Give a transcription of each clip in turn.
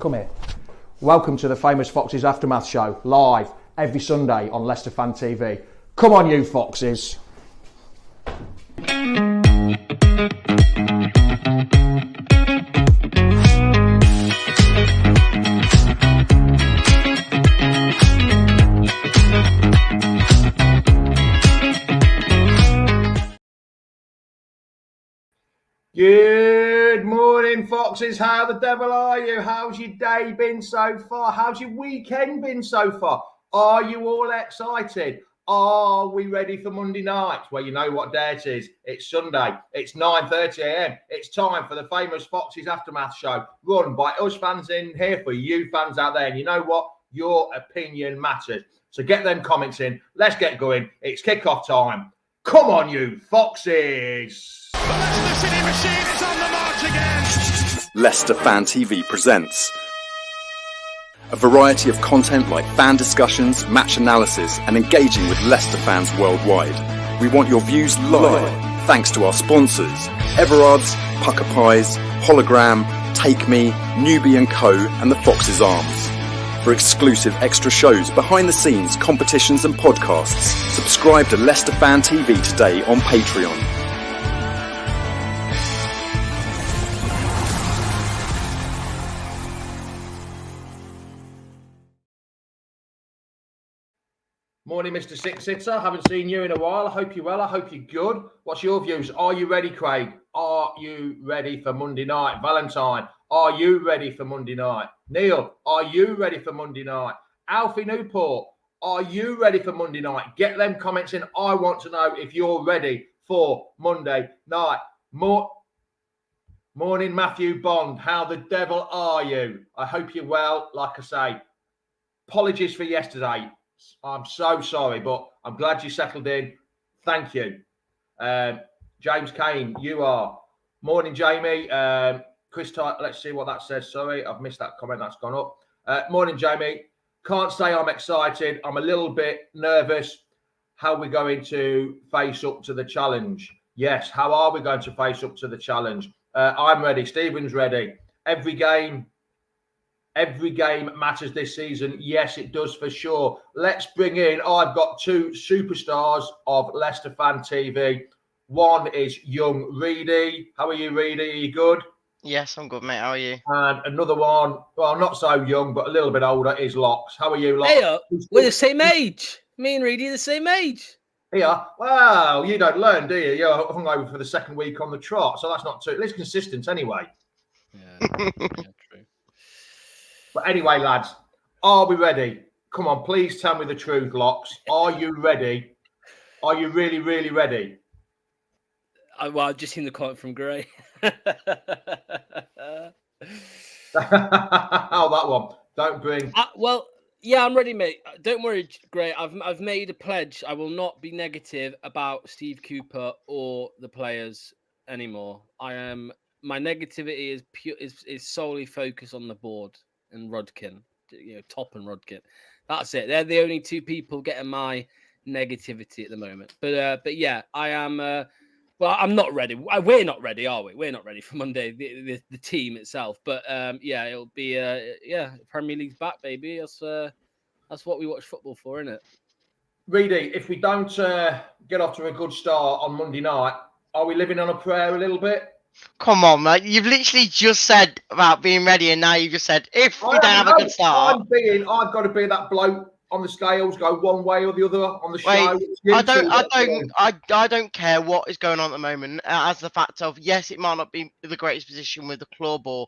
Come here. Welcome to the Famous Foxes Aftermath Show, live every Sunday on Leicester Fan TV. Come on, you Foxes. Good morning, Foxes. How the devil are you? How's your day been so far? How's your weekend been so far? Are you all excited? Are we ready for Monday night? Well, you know what day it is. It's Sunday. It's 9:30 a.m. It's time for the Famous Foxes Aftermath Show, run by us fans in here for you fans out there. And you know what? Your opinion matters. So get them comments in. Let's get going. It's kickoff time. Come on, you Foxes. The Leicester City machine is on the march again. Leicester Fan TV presents a variety of content like fan discussions, match analysis, and engaging with Leicester fans worldwide. We want your views live, thanks to our sponsors, Everard's, Pucker Pies, Hologram, Take Me, Newbie & Co, and the Foxes Arms. For exclusive extra shows, behind the scenes, competitions and podcasts, subscribe to Leicester Fan TV today on Patreon. Morning, Mr. Six-Sitter. Haven't seen you in a while. I hope you're well. I hope you're good. What's your views? Are you ready, Craig? Are you ready for Monday night? Valentine, are you ready for Monday night? Neil, are you ready for Monday night? Alfie Newport, are you ready for Monday night? Get them comments in. I want to know if you're ready for Monday night. Morning, Matthew Bond. How the devil are you? I hope you're well. Like I say, apologies for yesterday. I'm so sorry, but I'm glad you settled in. Thank you. James Kane, you are. Morning, Jamie. Chris, let's see what that says. Sorry, I've missed that comment. That's gone up. Morning, Jamie. Can't say I'm excited. I'm a little bit nervous. How are we going to face up to the challenge? Yes, how are we going to face up to the challenge? I'm ready. Stephen's ready. Every game matters this season. Yes, it does for sure. Let's bring in, I've got two superstars of Leicester Fan TV. One is young Reedy. How are you, Reedy? Are you good? Yes, I'm good, mate. How are you? And another one, well, not so young, but a little bit older, is Locks. How are you, Locks? Hey, we're the same age. Me and Reedy are the same age. Yeah. Well, you don't learn, do you? You're hungover for the second week on the trot, so that's not too... It's consistent anyway. Yeah, true. But anyway, lads, are we ready? Come on, please tell me the truth, Locks. Are you ready? Are you really, really ready? Well, I've just seen the comment from Gray. Oh, that one. Don't bring... Well, yeah, I'm ready, mate. Don't worry, Gray. I've made a pledge. I will not be negative about Steve Cooper or the players anymore. My negativity is solely focused on the board and Rodkin, Top and Rodkin. That's it. They're the only two people getting my negativity at the moment. But yeah, I am. Well, I'm not ready. We're not ready, are we? We're not ready for Monday. The team itself. But yeah, it'll be Premier League's back, baby. That's what we watch football for, isn't it? Reedy, if we don't get off to a good start on Monday night, are we living on a prayer a little bit? Come on, mate. You've literally just said about being ready, and now you've just said, if we don't have a good start... I've got to be that bloke on the scales, go one way or the other on the show. I don't care what is going on at the moment, as the fact of, yes, it might not be the greatest position with the club or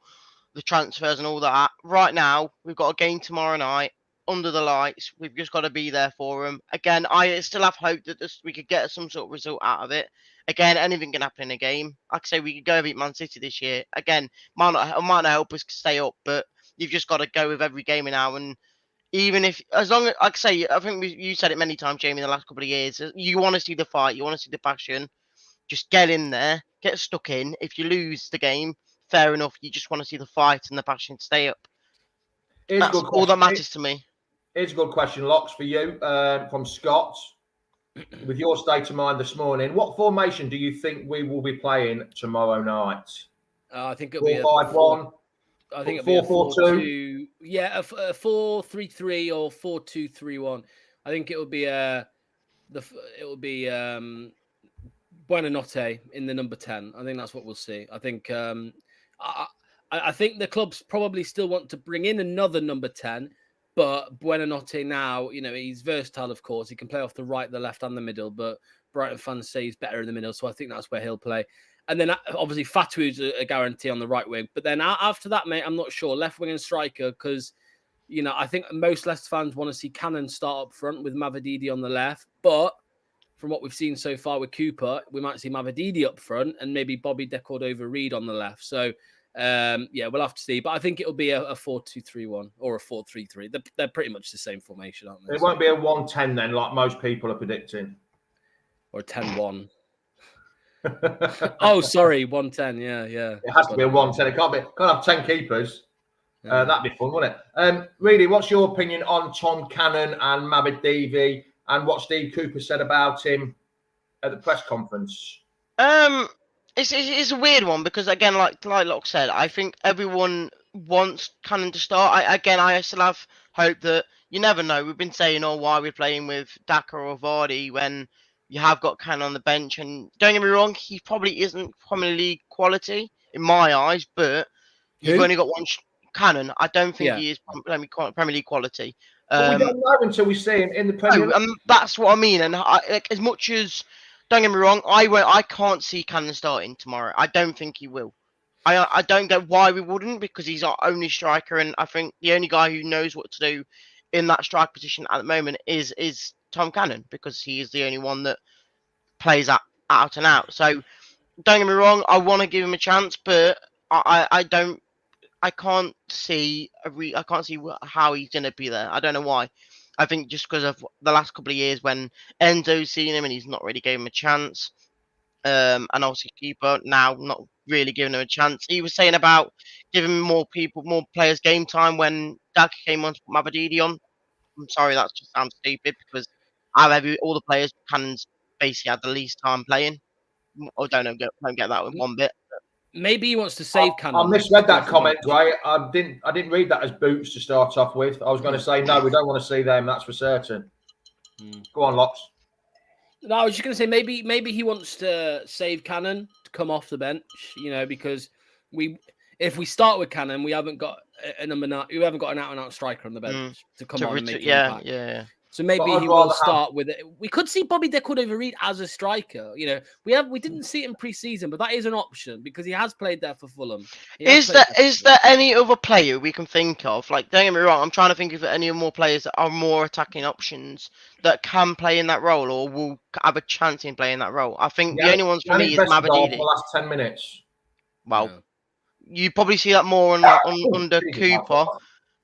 the transfers and all that. Right now, we've got a game tomorrow night, under the lights. We've just got to be there for them. Again, I still have hope that we could get some sort of result out of it. Again, anything can happen in a game. Like I say, we could go beat Man City this year. Again, might not help us stay up, but you've just got to go with every game now. And even if, as long as, like I say, I think you said it many times, Jamie, in the last couple of years, you want to see the fight, you want to see the passion. Just get in there, get stuck in. If you lose the game, fair enough. You just want to see the fight and the passion stay up. That's all that matters to me. Here's a good question, Locks, for you from Scott. With your state of mind this morning, what formation do you think we will be playing tomorrow night? I think it'll be 4-5-1. I think it'll be a 4-4-2. 4-2. Yeah, a 4-3-3 or 4-2-3-1. I think it will be Buonanotte in the number 10. I think that's what we'll see. I think I think the clubs probably still want to bring in another number 10, but Buonanotte now, he's versatile, of course. He can play off the right, the left, and the middle, but Brighton fans say he's better in the middle, so I think that's where he'll play. And then obviously Fatu's a guarantee on the right wing. But then after that, mate, I'm not sure. Left wing and striker, because, I think most Leicester fans want to see Cannon start up front with Mavididi on the left. But from what we've seen so far with Cooper, we might see Mavididi up front and maybe Bobby Decordova-Reid on the left. So, we'll have to see. But I think it'll be a 4-2-3-1 or a 4-3-3. They're pretty much the same formation, aren't they? It won't be a 1-10 then, like most people are predicting. Or a 10-1. Oh, sorry, 1-10. Yeah. It has to be a 1-10. It can't have 10 keepers. That'd be fun, wouldn't it? Really, what's your opinion on Tom Cannon and Mavididi and what Steve Cooper said about him at the press conference? It's a weird one because, again, like Locke said, I think everyone wants Cannon to start. I still have hope that you never know. We've been saying, why we're playing with Daka or Vardy when you have got Cannon on the bench. And don't get me wrong, he probably isn't Premier League quality in my eyes, but you've only got one Cannon. I don't think he is Premier League quality. But we don't know until we see him in the Premier League. And that's what I mean. And as much as, don't get me wrong, I can't see Cannon starting tomorrow. I don't think he will. I don't get why we wouldn't, because he's our only striker, and I think the only guy who knows what to do in that strike position at the moment is Tom Cannon, because he is the only one that plays out and out. So don't get me wrong, I want to give him a chance, but I can't see how he's going to be there. I don't know why. I think just because of the last couple of years when Enzo's seen him and he's not really gave him a chance. And obviously Keeper now not really giving him a chance. He was saying about giving more players game time when Daka came on to put Mavididi on. I'm sorry, that just sounds stupid because all the players Cannon's basically had the least time playing. I don't get that with one bit. Maybe he wants to save Cannon. I misread that comment, right? I didn't read that as boots to start off with. I was going to say, no, we don't want to see them. That's for certain. Go on, Locks. No, I was just going to say maybe he wants to save Cannon to come off the bench, because if we start with Cannon, we haven't got an out-and-out striker on the bench to come on and make an impact. Yeah. So maybe he will start with it. We could see Bobby Decordova-Reid as a striker. We didn't see it in pre-season, but that is an option because he has played there for Fulham. Is there any other player we can think of? Like, don't get me wrong, I'm trying to think of any more players that are more attacking options that can play in that role or will have a chance in playing that role. I think the only ones for me is Mavididi. The last 10 minutes. Well, you probably see that more under Cooper.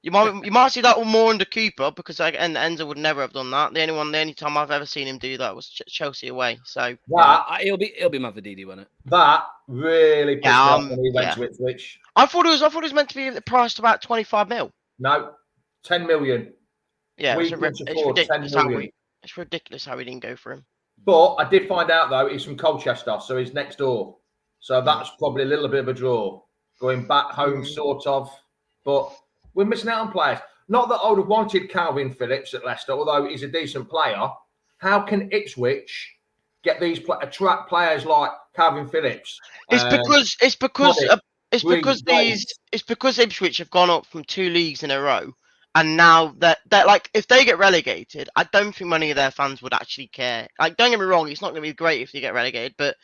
You might see that more under Cooper because Enzo would never have done that. The only time I've ever seen him do that was Chelsea away. So he'll be Mavididi, won't it? That really pissed me off when he went to Ipswich. I thought it was meant to be priced about 25 mil. No, 10 million. Yeah, it's ridiculous how he didn't go for him. But I did find out though he's from Colchester, so he's next door. So that's probably a little bit of a draw. Going back home, sort of, but. We're missing out on players. Not that I would have wanted Calvin Phillips at Leicester, although he's a decent player. How can Ipswich attract players like Calvin Phillips? It's because Ipswich have gone up from 2 leagues in a row, and now they're like, if they get relegated, I don't think many of their fans would actually care. Like, don't get me wrong, it's not going to be great if they get relegated, but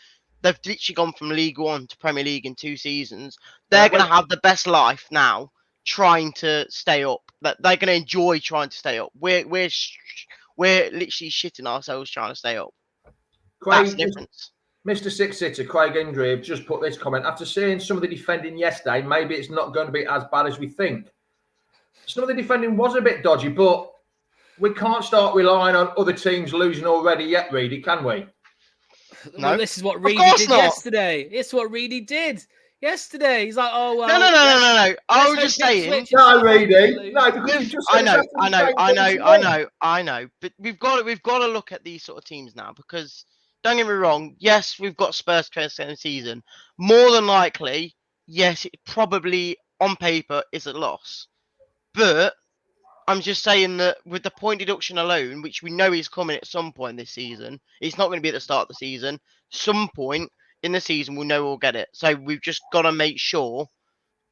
they've literally gone from League One to Premier League in 2 seasons. They're going to have the best life now, trying to stay up. That they're going to enjoy trying to stay up. We're literally shitting ourselves trying to stay up. That's the difference. Mr. Six Sitter, Craig Indry, have just put this comment. After seeing some of the defending yesterday, maybe it's not going to be as bad as we think. Some of the defending was a bit dodgy, but we can't start relying on other teams losing already yet, Reedy, can we? No, well, this is what Reedy did yesterday. It's what Reedy did. Yesterday, he's like, "Oh well." No. I was just saying. No, Reedy. No, because you just. I know. But we've got to look at these sort of teams now because don't get me wrong. Yes, we've got Spurs first in the season. More than likely, yes, it's probably on paper is a loss. But I'm just saying that with the point deduction alone, which we know is coming at some point this season, it's not going to be at the start of the season. Some point in the season, we'll know we'll get it. So we've just got to make sure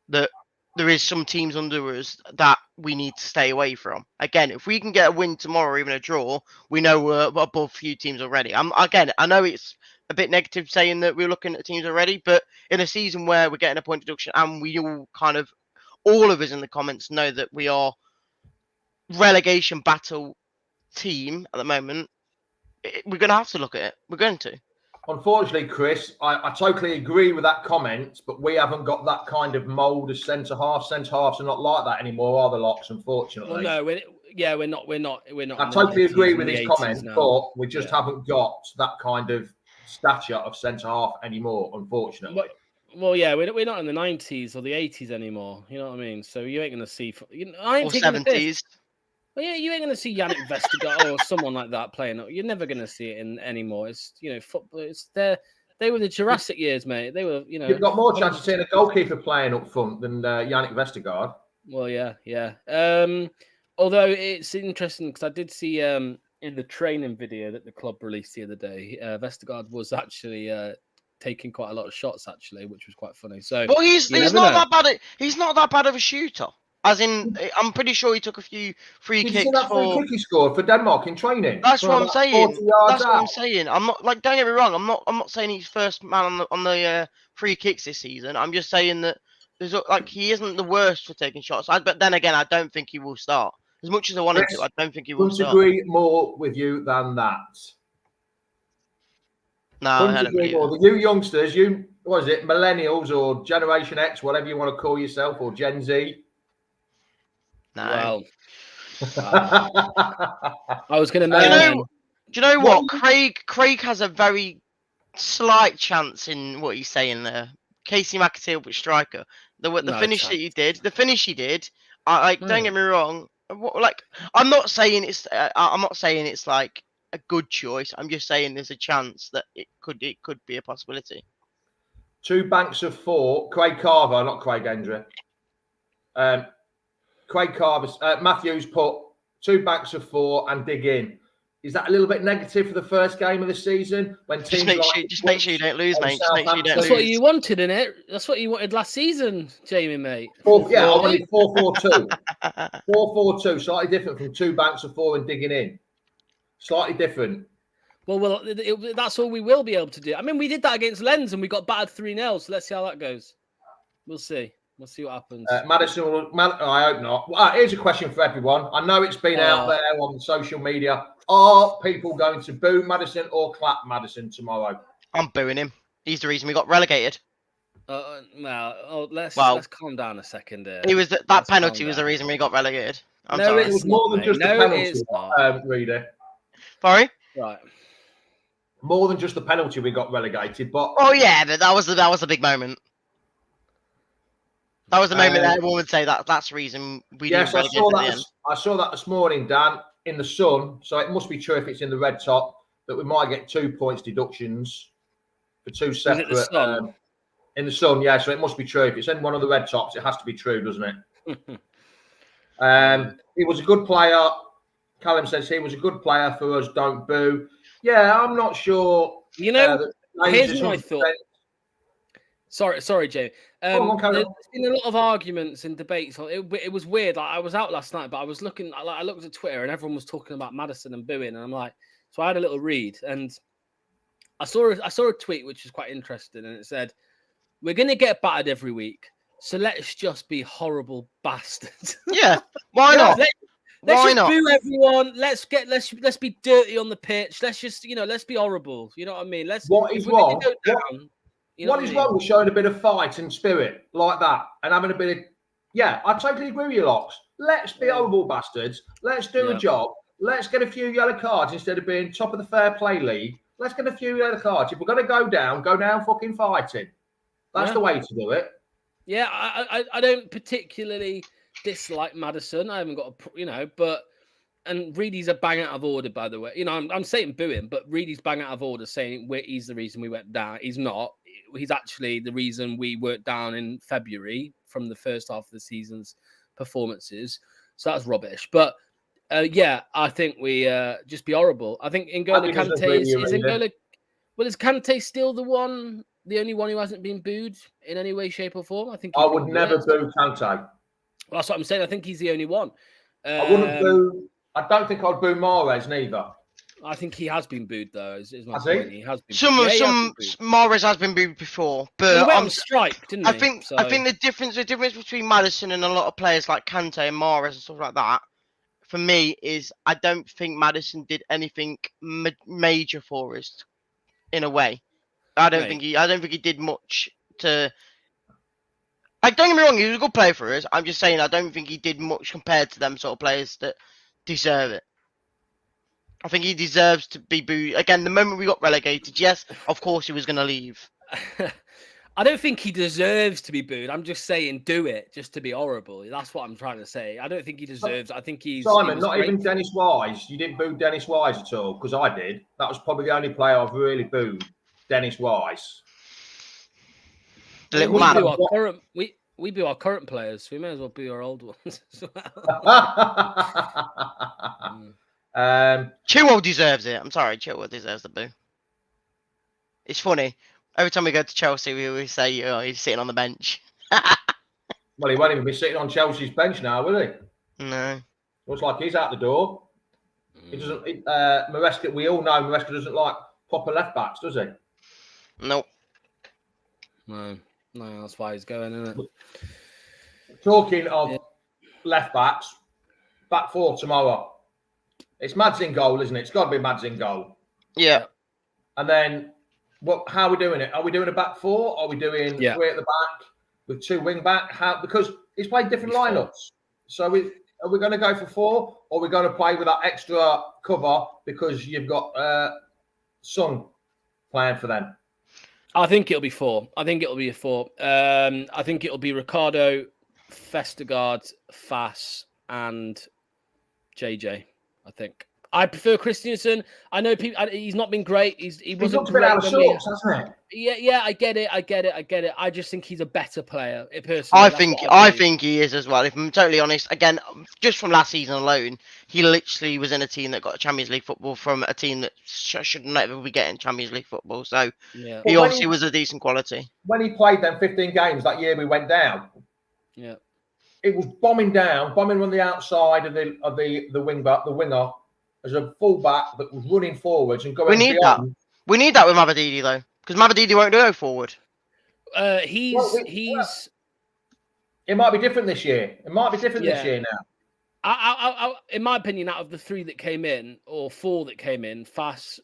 that there is some teams under us that we need to stay away from. Again, if we can get a win tomorrow or even a draw, we know we're above a few teams already. I know it's a bit negative saying that we're looking at teams already, but in a season where we're getting a point deduction and we all of us in the comments know that we are relegation battle team at the moment, we're going to have to look at it. We're going to. Unfortunately, Chris, I totally agree with that comment, but we haven't got that kind of mould as centre half. Centre halves are not like that anymore, are the Locks? Unfortunately. Well, no, we're not. I totally agree with his comment, but we just haven't got that kind of stature of centre half anymore. Unfortunately. Well, yeah, we're not in the 90s or the 80s anymore. You know what I mean? So you ain't going to see. I ain't or taking 70s. Well, yeah, you ain't going to see Yannick Vestergaard or someone like that playing. You're never going to see it anymore. It's football. It's they were the Jurassic years, mate. They were, You've got more chance of seeing a goalkeeper playing up front than Yannick Vestergaard. Well, yeah. Although it's interesting because I did see in the training video that the club released the other day, Vestergaard was actually taking quite a lot of shots, actually, which was quite funny. So, well, he's not that bad. He's not that bad of a shooter. As in, I'm pretty sure he took a few free kicks. Did you see that free kick he scored for Denmark in training? That's what I'm saying. That's what I'm saying. I'm not don't get me wrong. I'm not saying he's first man on the free kicks this season. I'm just saying that there's he isn't the worst for taking shots. But then again, I don't think he will start. As much as I wanted to, I don't think he will start. Couldn't agree more with you than that. No, I don't agree more. You youngsters, what is it, millennials or Generation X, whatever you want to call yourself, or Gen Z. No. I was going to. Do you know what? Craig has a very slight chance in what he's saying there. Casey McAtee, but striker. The finish he did. Don't get me wrong. I'm not saying it's like a good choice. I'm just saying there's a chance that it could be a possibility. 2 banks of 4. Craig Carver, not Craig Hendry. Craig Carver, Matthews put 2 banks of 4 and dig in. Is that a little bit negative for the first game of the season? When teams just make sure you don't lose, mate. That's what you wanted, innit? That's what you wanted last season, Jamie, mate. 4-4-2. 4-4-2, slightly different from 2 banks of 4 and digging in. Slightly different. Well, that's all we will be able to do. I mean, we did that against Lens and we got battered 3-0. So let's see how that goes. We'll see. We'll see what happens. Madison, I hope not. Well, here's a question for everyone. I know it's been out there on social media. Are people going to boo Madison or clap Madison tomorrow? I'm booing him. He's the reason we got relegated. Let's calm down a second. He was that penalty was the reason we got relegated. I'm sorry. It was more than just the penalty, Reader. Sorry? Right. More than just the penalty we got relegated, but but that was a big moment. That was the moment that everyone would say that's the reason we didn't relegate at the end. I saw that this morning, Dan, in the Sun. So it must be true if it's in the red top that we might get 2 points deductions for 2 separate. In the Sun, yeah. So it must be true. If it's in one of the red tops, it has to be true, doesn't it? He was a good player. Callum says he was a good player for us. Don't boo. Yeah, I'm not sure. Here's my thought. Sorry, Jay. There's been a lot of arguments and debates. It was weird. I was out last night, but I was looking. I looked at Twitter, and everyone was talking about Madison and booing, and I'm like, so I had a little read, and I saw a tweet which was quite interesting, and it said, "We're going to get battered every week, so let's just be horrible bastards." Yeah, why not? Let's just boo everyone. Let's be dirty on the pitch. Let's just let's be horrible. You know what I mean? What is wrong? What is wrong with showing a bit of fight and spirit like that and having a bit of... Yeah, I totally agree with you, Locks. Let's be horrible bastards. Let's do a job. Let's get a few yellow cards instead of being top of the fair play league. Let's get a few yellow cards. If we're going to go down fucking fighting. That's the way to do it. Yeah, I don't particularly dislike Madison. I haven't got but... And Reedy's a bang out of order, by the way. I'm saying boo him, but Reedy's bang out of order saying he's the reason we went down. He's not. he's actually the reason we weren't down in February from the first half of the season's performances. So that's rubbish. But yeah, I think we just be horrible. I think N'Golo Kante is N'Golo. Well, is Kante still the only one who hasn't been booed in any way, shape, or form? I think I would never boo Kante. Well, that's what I'm saying. I think he's the only one. I wouldn't boo. I don't think I'd boo Mahrez neither. I think he has been booed though. Is my Has point. he? He has been. Some Mahrez has been booed before, but he went on strike, didn't he? I think the difference between Maddison and a lot of players like Kante and Mahrez and stuff like that, for me, is I don't think Maddison did anything major for us, in a way. I don't think he did much to. Like, don't get me wrong, he was a good player for us. I'm just saying I don't think he did much compared to them sort of players that deserve it. I think he deserves to be booed. Again, the moment we got relegated, yes, of course he was going to leave. I don't think he deserves to be booed. I'm just saying do it just to be horrible. That's what I'm trying to say. I don't think he deserves. I think he's... Simon, not even Dennis Wise. You didn't boo Dennis Wise at all? Because I did. That was probably the only player I've really booed. Dennis Wise. We boo our current players. We may as well boo our old ones as well. Chilwell deserves it. I'm sorry, Chilwell deserves the boo. It's funny. Every time we go to Chelsea, we always say, "Oh, he's sitting on the bench." Well, he won't even be sitting on Chelsea's bench now, will he? No. Looks like he's out the door. He doesn't. Maresca. We all know Maresca doesn't like proper left backs, does he? Nope. No, that's why he's going, isn't it? Talking of left backs, back four tomorrow. It's Mads in goal, isn't it? It's got to be Mads in goal. Yeah. And then, how are we doing it? Are we doing a back four? Are we doing three at the back with two wing back? Because he's played different lineups. So are we going to go for four, or are we going to play with that extra cover because you've got Son playing for them? I think it'll be four. I think it'll be a four. I think it'll be Ricardo, Vestergaard, Fass, and JJ. I think I prefer Christensen. I know people. He's not been great. He wasn't great. Out of sorts, hasn't it? Yeah. I get it. I just think he's a better player. Personally, I think he is as well. If I'm totally honest, again, just from last season alone, he literally was in a team that got Champions League football from a team that should never be getting Champions League football. So he obviously was a decent quality. When he played them 15 games that year, we went down. Yeah. It was bombing on the outside of the winger as a fullback that was running forwards and going. We need that. We need that with Mabadidi though, because Mabadidi won't go forward. It might be different this year. This year now. In my opinion, out of the three that came in, or four that came in, Fass,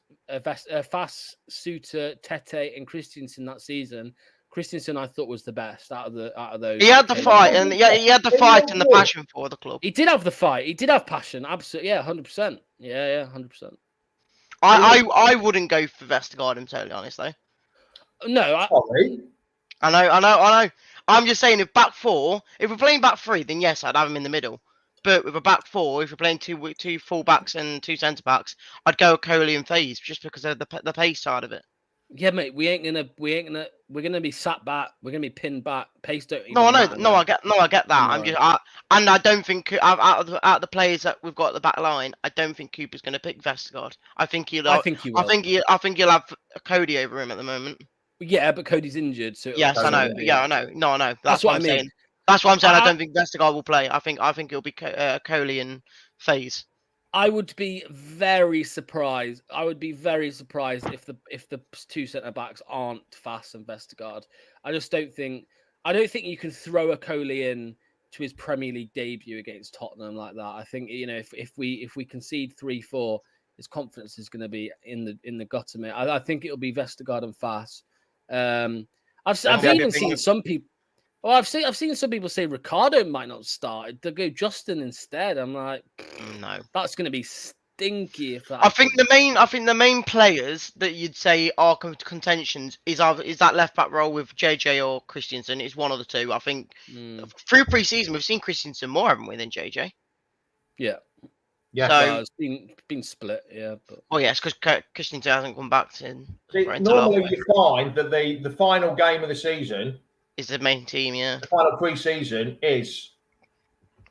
Suter, Tete, and Christensen that season. Christensen, I thought, was the best out of those. He had the fight, and he had the fight and the passion for the club. He did have the fight. He did have passion. Absolutely, 100%. Yeah, 100%. I wouldn't go for Vestergaard. I'm totally honest, though. No, I know. I'm just saying, if back four, if we're playing back three, then yes, I'd have him in the middle. But with a back four, if we're playing two full backs and two centre backs, I'd go Coley and FaZe just because of the pace side of it. Yeah, mate, we're gonna be sat back. We're gonna be pinned back. Pace don't. I get that. I don't think out of the players that we've got at the back line, I don't think Cooper's gonna pick Vestergaard. I think he will. I think he'll have Cody over him at the moment. Yeah, but Cody's injured, so yes, I know. Yeah, I know. No, I know. That's what I'm saying. That's what I'm saying. I don't think Vestergaard will play. I think it'll be Coley and FaZe. I would be very surprised. If the two centre backs aren't Fass and Vestergaard. I don't think you can throw a Coley in to his Premier League debut against Tottenham like that. I think if we concede 3-4, his confidence is going to be in the gutter, mate. I think it'll be Vestergaard and Fass. I've even seen some people. Well, I've seen some people say Ricardo might not start. They'll go Justin instead. I'm like, no, that's going to be stinky. If that I think the main players that you'd say are contentions is that left back role with JJ or Christensen. It's one of the two. I think through pre-season we've seen Christensen more, haven't we, than JJ? Yeah. Yeah. So, Well, it's been split, yeah. But well, yes, because Christian hasn't come back to See, until normally you find that the final game of the season, is the main team. Yeah, the final pre-season,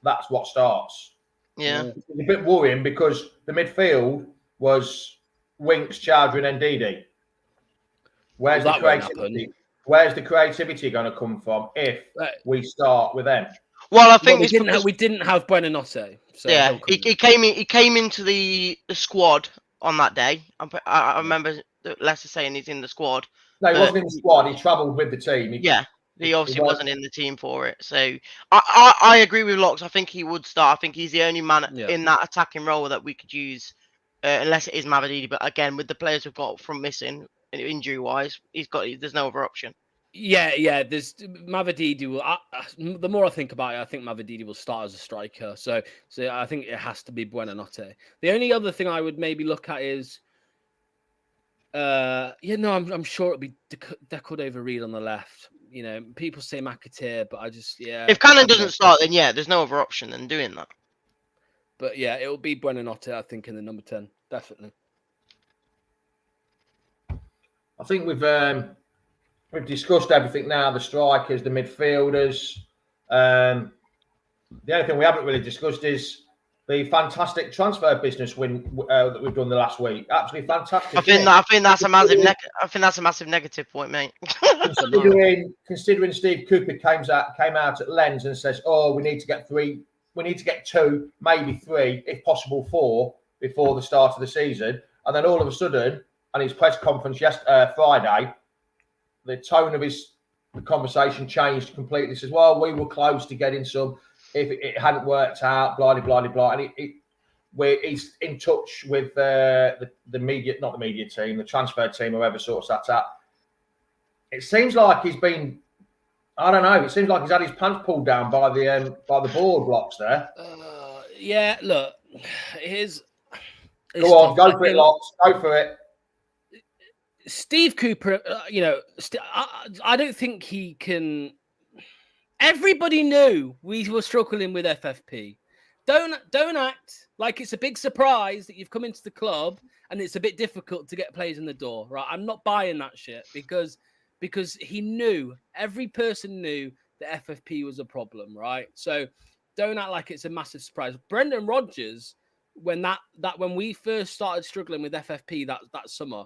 that's what starts. yeah. It's a bit worrying because the midfield was Winks, Chowdhury, and Ndidi. Where's Well, the that won't creativity? happen. Where's the creativity going to come from if Right. we start with them? Well, I Well, think it's because we didn't have Buonanotte, so yeah, he'll come he came in. He came into the squad on that day. I remember Leicester saying he's in the squad. No, he But wasn't in the squad. He travelled with the team. yeah, he He obviously was. wasn't in the team for it. So I agree with Locks. I think he would start. I think he's the only man Yeah. in that attacking role that we could use, unless it is Mavididi. But again, with the players we've got from missing injury wise, there's no other option. Yeah. There's Mavididi will. The more I think about it, I think Mavididi will start as a striker. So I think it has to be Buonanotte. The only other thing I would maybe look at is, I'm sure it'll be Decode over Reed on the left. You know, people say McAteer, but If Cannon doesn't start, then yeah, there's no other option than doing that. But yeah, it'll be Buonanotte, I think, in the number 10, definitely. I think we've discussed everything now. The strikers, the midfielders. The only thing we haven't really discussed is the fantastic transfer business win that we've done the last week. Absolutely fantastic. I think that's a massive negative point, mate. considering Steve Cooper came out at Lens and says, "Oh, we need to get 3. We need to get 2, maybe 3, if possible 4, before the start of the season." And then all of a sudden, on his press conference Friday, the tone of the conversation changed completely. He says, "Well, we were close to getting some. If it hadn't worked out, blah blah blah blah." And he's in touch with the media, not the media team, the transfer team, whoever sorts that out. It seems like he's been, I don't know. It seems like he's had his pants pulled down by the board blocks there. Yeah, look, go on, go for it, Locks. Go for it. Steve Cooper, I don't think he can. Everybody knew we were struggling with FFP. Don't act like it's a big surprise that you've come into the club and it's a bit difficult to get players in the door, right? I'm not buying that shit because he knew, every person knew that FFP was a problem, right? So don't act like it's a massive surprise. Brendan Rodgers, when we first started struggling with FFP that summer,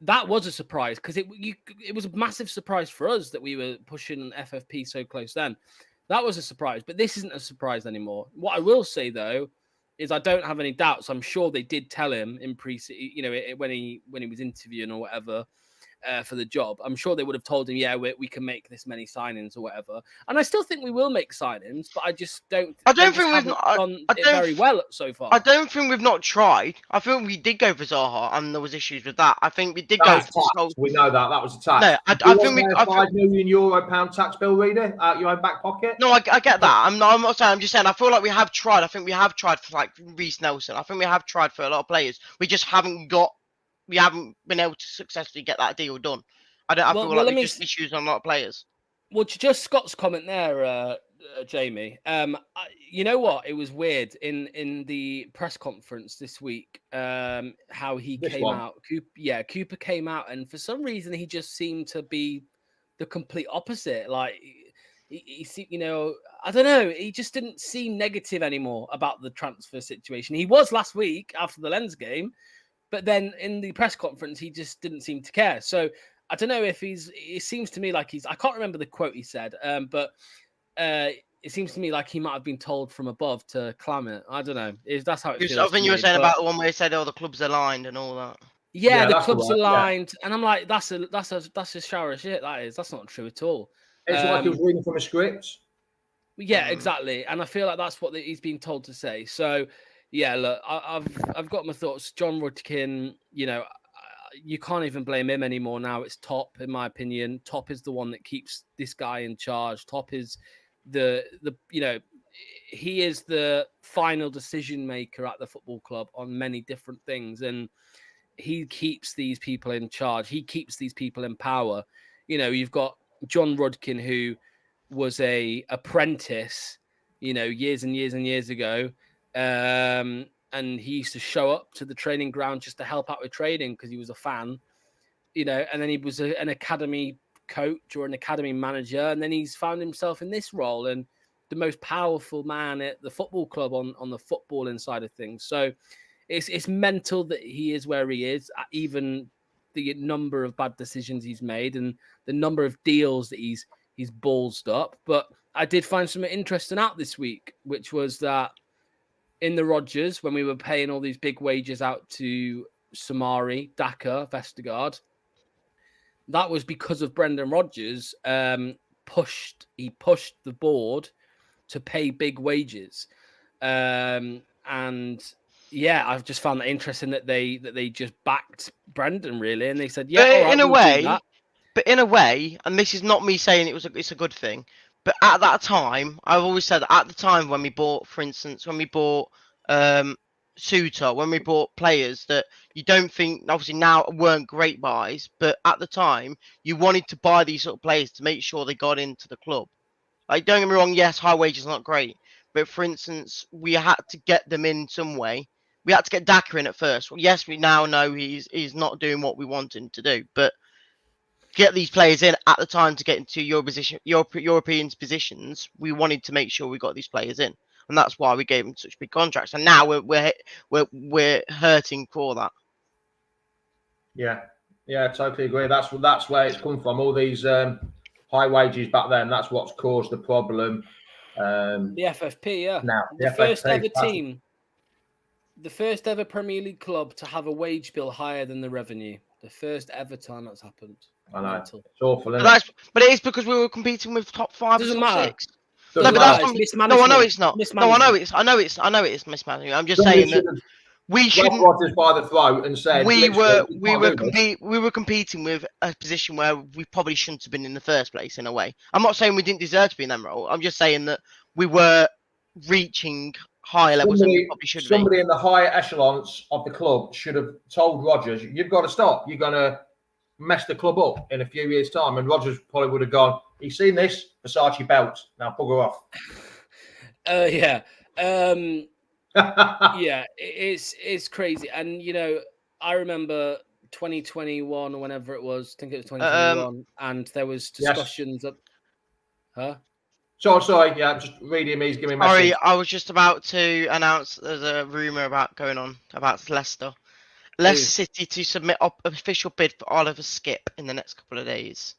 that was a surprise because it was a massive surprise for us that we were pushing FFP so close then. That was a surprise, but this isn't a surprise anymore. What I will say though is I don't have any doubts. I'm sure they did tell him in when he was interviewing or whatever for the job. I'm sure they would have told him, yeah, we can make this many signings or whatever. And I still think we will make signings, but I just don't. I don't think we've done very well so far. I don't think we've not tried. I think we did go for Zaha, and there was issues with that. I think we did go. We know that was a tax. No, I think we. £5 million tax bill, reader, out your own back pocket. No, I get that. I'm not saying. I'm just saying. I feel like we have tried. I think we have tried for like Reece Nelson. I think we have tried for a lot of players. We just haven't been able to successfully get that deal done. I feel like we just issues on a lot of players. Well, just Scott's comment there, Jamie. You know what? It was weird in the press conference this week. How he came out. Cooper came out, and for some reason he just seemed to be the complete opposite. Like he I don't know. He just didn't seem negative anymore about the transfer situation. He was last week after the Lens game. But then in the press conference, he just didn't seem to care. So I don't know if it seems to me like I can't remember the quote he said, but it seems to me like he might have been told from above to clam it. I don't know. That's how it feels. I think you were saying about the one where he said, "Oh, the club's aligned" and all that. Yeah, the club's aligned, and I'm like, that's a shower of shit. That's not true at all. It's like he was reading from a script. Yeah, exactly. And I feel like that's what he's been told to say. So. Yeah, look, I've got my thoughts. John Rudkin, you can't even blame him anymore now. It's Top, in my opinion. Top is the one that keeps this guy in charge. Top is he is the final decision maker at the football club on many different things, and he keeps these people in charge. He keeps these people in power. You've got John Rudkin, who was a apprentice, years and years and years ago. and he used to show up to the training ground just to help out with training because he was a fan, and then he was an academy coach or an academy manager, and then he's found himself in this role and the most powerful man at the football club on the footballing side of things. So it's mental that he is where he is, even the number of bad decisions he's made and the number of deals that he's ballsed up. But I did find something interesting out this week, which was that in the Rodgers, when we were paying all these big wages out to Samari, Daka, Vestergaard, that was because of Brendan Rodgers pushed the board to pay big wages. And yeah, I've just found that interesting that they just backed Brendan really, and they said, yeah, all right, in a we'll do way, that. But in a way, and this is not me saying it's a good thing, but at that time, I've always said that at the time when we bought, for instance, Suter, when we bought players that you don't think, obviously now weren't great buys, but at the time you wanted to buy these sort of players to make sure they got into the club. Like, don't get me wrong, yes, high wages are not great, but for instance, we had to get them in some way. We had to get Daka in at first. Well, yes, we now know he's not doing what we want him to do, but get these players in at the time to get into European positions. We wanted to make sure we got these players in, and that's why we gave them such big contracts. And now we're hurting for that. Yeah, I totally agree. That's where it's come from. All these high wages back then. That's what's caused the problem. The FFP, yeah. Now the first ever team, the first ever Premier League club to have a wage bill higher than the revenue. The first ever time that's happened. I know. It's awful, isn't it? But it is because we were competing with top 5 and top 6. No, but that's mismanagement. No, I know it's not. No, I know it's mismanagement. I'm just saying that we shouldn't. Rodgers by the throat and said we were competing with a position where we probably shouldn't have been in the first place. In a way, I'm not saying we didn't deserve to be in that role. I'm just saying that we were reaching higher levels than we probably should be. Somebody in the higher echelons of the club should have told Rodgers, "You've got to stop. You're going to mess the club up in a few years' time." And Rodgers probably would have gone, "He's seen this Versace belt. Now bugger off." Yeah. Yeah, it's crazy. And, I remember 2021 or whenever it was, I think it was 2021, and there was discussions of... Huh? Sorry, yeah, I'm just reading me. He's giving me a message. Sorry, I was just about to announce there's a rumour going on about Leicester. Leicester City to submit an official bid for Oliver Skip in the next couple of days.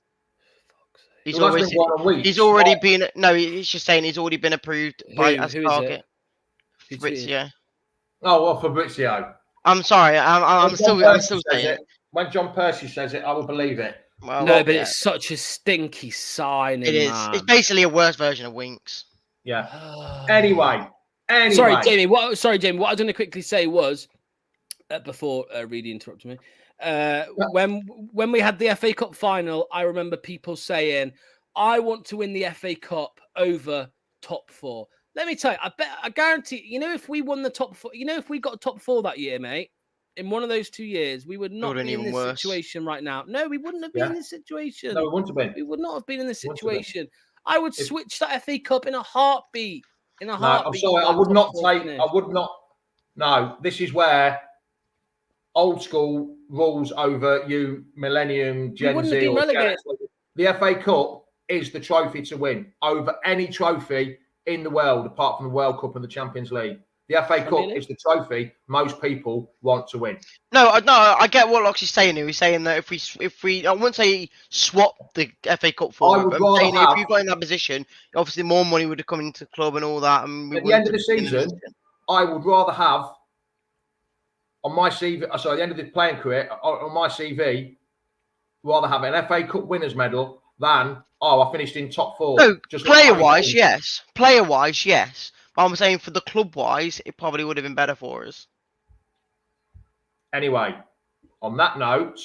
He's already been. No, he's just saying he's already been approved as target. Fabrizio. Oh well, Fabrizio. I'm sorry. I'm still saying it. When John Percy says it, I will believe it. Well, no, but it's such a stinky signing. It is. Man. It's basically a worse version of Winks. Yeah. Anyway. Sorry, Jamie. What I was going to quickly say was, before Reedy interrupted me, when we had the FA Cup final, I remember people saying, "I want to win the FA Cup over top 4." Let me tell you, I guarantee, if we won the top 4, if we got top 4 that year, mate, in one of those 2 years, we would not be in this situation right now. No, we wouldn't have been in this situation. No, we wouldn't have been. We would not have been in this situation. I would switch that FA Cup in a heartbeat. No, I'm sorry, I would not take. I would not. No, this is where old school rules over you, Millennium, Gen Z. Or the FA Cup is the trophy to win over any trophy in the world, apart from the World Cup and the Champions League. The FA Cup is the trophy most people want to win. No, I get what Loxy's saying here. He's saying that if we, I wouldn't say swap the FA Cup for it, but I'm saying if you got in that position, obviously more money would have come into the club and all that. And at the end of the season, I would rather have on my CV, at the end of the playing career, on my CV, rather have an FA Cup winners medal than, I finished in top 4. No, player-wise, yes. Player-wise, yes. But I'm saying for the club-wise, it probably would have been better for us. Anyway, on that note,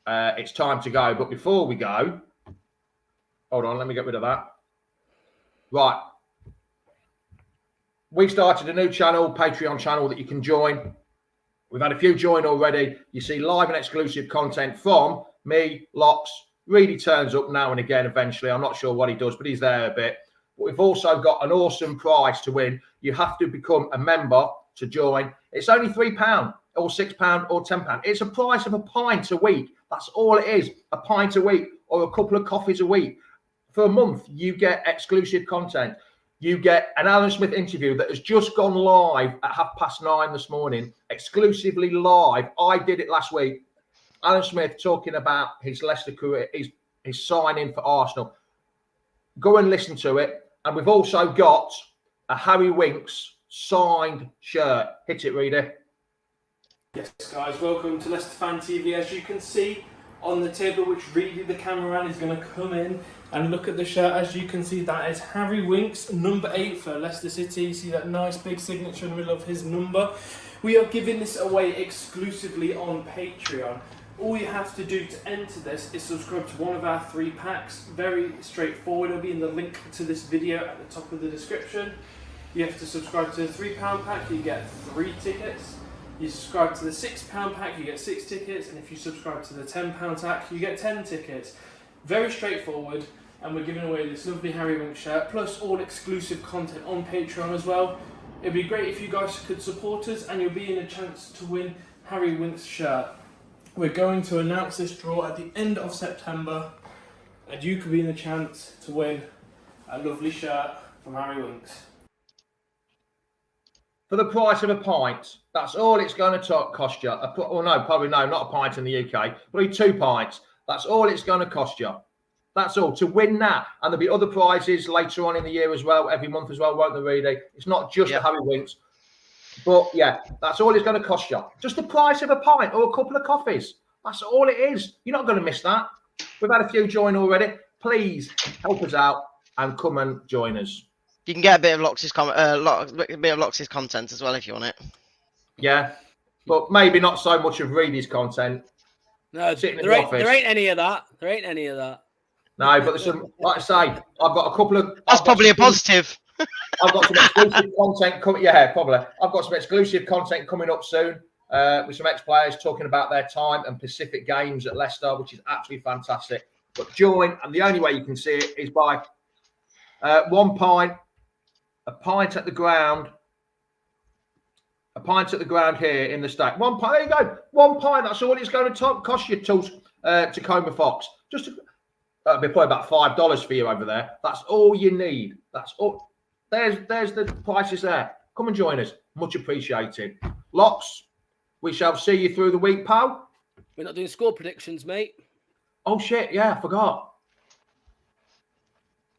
it's time to go. But before we go, hold on, let me get rid of that. Right. We started a new channel, Patreon channel that you can join. We've had a few join already. You see live and exclusive content from me, Lox. Reedy turns up now and again eventually. I'm not sure what he does, but he's there a bit. But we've also got an awesome prize to win. You have to become a member to join. It's only £3 or £6 or £10. It's a price of a pint a week. That's all it is. A pint a week or a couple of coffees a week. For a month, you get exclusive content. You get an Alan Smith interview that has just gone live at 9:30 this morning, exclusively live. I did it last week. Alan Smith talking about his Leicester career, his signing for Arsenal. Go and listen to it. And we've also got a Harry Winks signed shirt. Hit it, Reader. Yes, guys, welcome to Leicester Fan TV. As you can see on the table, which really the cameraman is going to come in and look at the shirt. As you can see, that is Harry Winks, number 8 for Leicester City. You see that nice big signature in the middle of his number. We are giving this away exclusively on Patreon. All you have to do to enter this is subscribe to one of our 3 packs. Very straightforward. It'll be in the link to this video at the top of the description. You have to subscribe to the £3 pack, you get 3 tickets. You subscribe to the £6 pack, you get 6 tickets. And if you subscribe to the £10 pack, you get 10 tickets. Very straightforward. And we're giving away this lovely Harry Winks shirt, plus all exclusive content on Patreon as well. It'd be great if you guys could support us, and you'll be in a chance to win Harry Winks' shirt. We're going to announce this draw at the end of September, and you could be in a chance to win a lovely shirt from Harry Winks. For the price of a pint, that's all it's going to cost you. Probably not a pint in the UK, probably 2 pints. That's all it's going to cost you. That's all. To win that, and there'll be other prizes later on in the year as well, every month as well, won't there, really? It's not just the Harry Winks. But yeah, that's all it's going to cost you. Just the price of a pint or a couple of coffees. That's all it is. You're not going to miss that. We've had a few join already. Please help us out and come and join us. You can get a bit of Lox's content as well if you want it. Yeah, but maybe not so much of Reedy's content. No, there ain't any of that. There ain't any of that. No, but there's some, like I say, I've got a couple of... That's probably a positive. I've got some exclusive content coming. Yeah, probably. I've got some exclusive content coming up soon with some ex-players talking about their time and Pacific games at Leicester, which is absolutely fantastic. But join, and the only way you can see it is by 1 pint, a pint at the ground, here in the stack. 1 pint. There you go. 1 pint. That's all it's going to cost you, Tacoma Fox. That'll be probably about $5 for you over there. That's all you need. That's all. There's the prices there. Come and join us. Much appreciated. Lots. We shall see you through the week, pal. We're not doing score predictions, mate. Oh shit! Yeah, I forgot.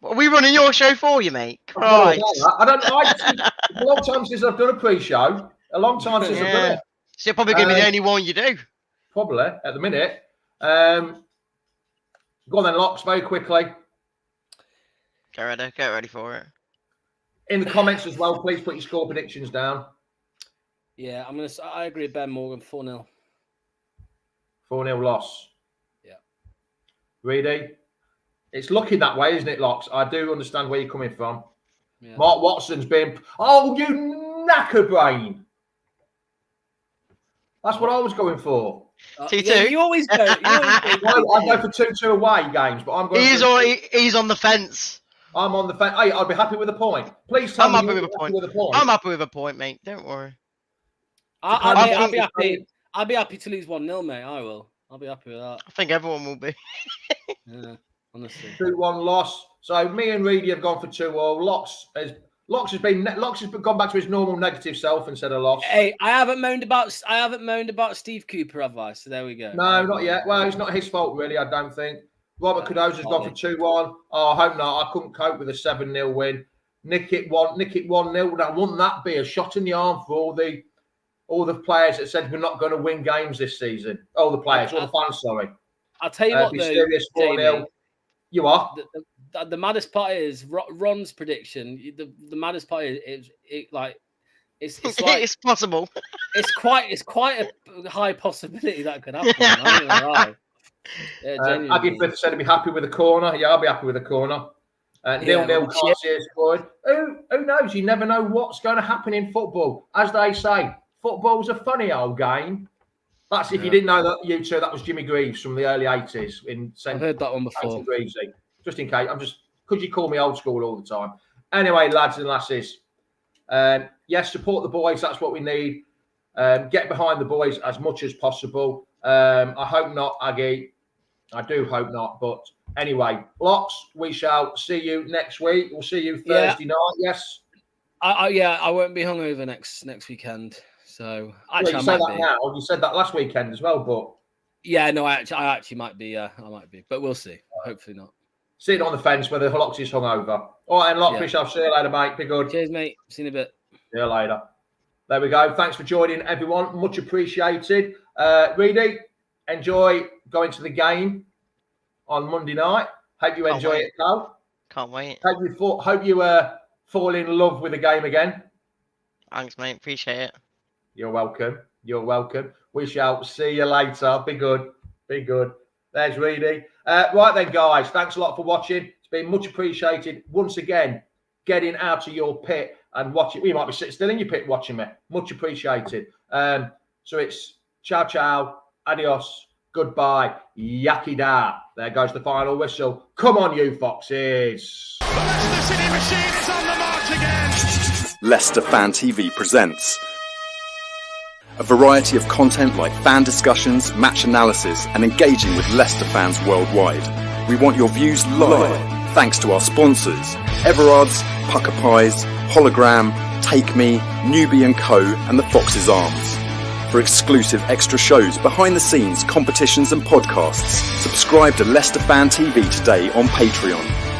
What are we running your show for you, mate? Right. It's a long time since I've done a pre-show. A long time since I've done it. So you're probably going to be the only one you do. Probably at the minute. Go on then, Locks, very quickly. Get ready for it. In the comments as well, please put your score predictions down. Yeah, I agree with Ben Morgan, 4-0. 4-0 loss. Yeah. Reedy? It's looking that way, isn't it, Locks? I do understand where you're coming from. Yeah. Mark Watson's been... Oh, you knacker brain! That's what I was going for. 2-2. Yeah, you always go. I go for 2-2 away games, but I'm going. He's on the fence. I'm on the fence. Hey, I'd be happy with a point. Please tell me I'm happy with a point. I'm happy with a point, mate. Don't worry. I'll be happy. I'll be happy to lose 1-0, mate. I will. I'll be happy with that. I think everyone will be. Yeah, honestly. 2-1 loss. So me and Reedy have gone for 2-0. Locks has gone back to his normal negative self and said a loss. Hey, I haven't moaned about Steve Cooper, have I? So there we go. No, not yet. Well, it's not his fault really, I don't think. Robert Cardoza's gone for 2-1. Oh, I hope not. I couldn't cope with a 7-0 win. Nick it 1-0. Now, wouldn't that be a shot in the arm for all the players that said we're not going to win games this season? All the players, all the fans, sorry. I'll tell you what, though, serious 4-0. You are. The maddest part is Ron's prediction. The maddest part is it's like it's possible. It's quite a high possibility that could happen. I'm not gonna lie. Yeah, Aggie Frith said he'd be happy with a corner. Yeah, I'll be happy with a corner. 0-0 Garcia scored. Who knows? You never know what's going to happen in football. As they say, football's a funny old game. That's if you didn't know that, you two, that was Jimmy Greaves from the early 80s. I've heard that one before. Greavesy. Just in case, because you call me old school all the time. Anyway, lads and lasses, yes, support the boys. That's what we need. Get behind the boys as much as possible. I hope not, Aggie. I do hope not. But anyway, Locks, we shall see you next week. We'll see you Thursday night. Yes. I won't be hungover next weekend. So actually, you say that now. You said that last weekend as well, but yeah, no, I actually might be. I might be, but we'll see. Hopefully not. Sitting on the fence whether Locks is hungover. All right, and Lockfish, I'll see you later, mate. Be good. Cheers, mate. See you in a bit. See you later. There we go. Thanks for joining, everyone. Much appreciated. Reedy, enjoy going to the game on Monday night. Hope you enjoy it, Carl. Can't wait. Hope you fall in love with the game again. Thanks, mate. Appreciate it. You're welcome. You're welcome. We shall see you later. Be good. Be good. There's Reedy. Right then, guys. Thanks a lot for watching. It's been much appreciated. Once again, getting out of your pit and watching. Well, you might be sitting still in your pit watching me. Much appreciated. So it's ciao, ciao, adios, goodbye, yakida. There goes the final whistle. Come on, you foxes. The Leicester City machine is on the march again. Leicester Fan TV presents a variety of content like fan discussions, match analysis, and engaging with Leicester fans worldwide. We want your views live, thanks to our sponsors, Everard's, Pucker Pies, Hologram, Take Me, Newbie & Co, and the Fox's Arms. For exclusive extra shows, behind the scenes, competitions and podcasts, subscribe to Leicester Fan TV today on Patreon.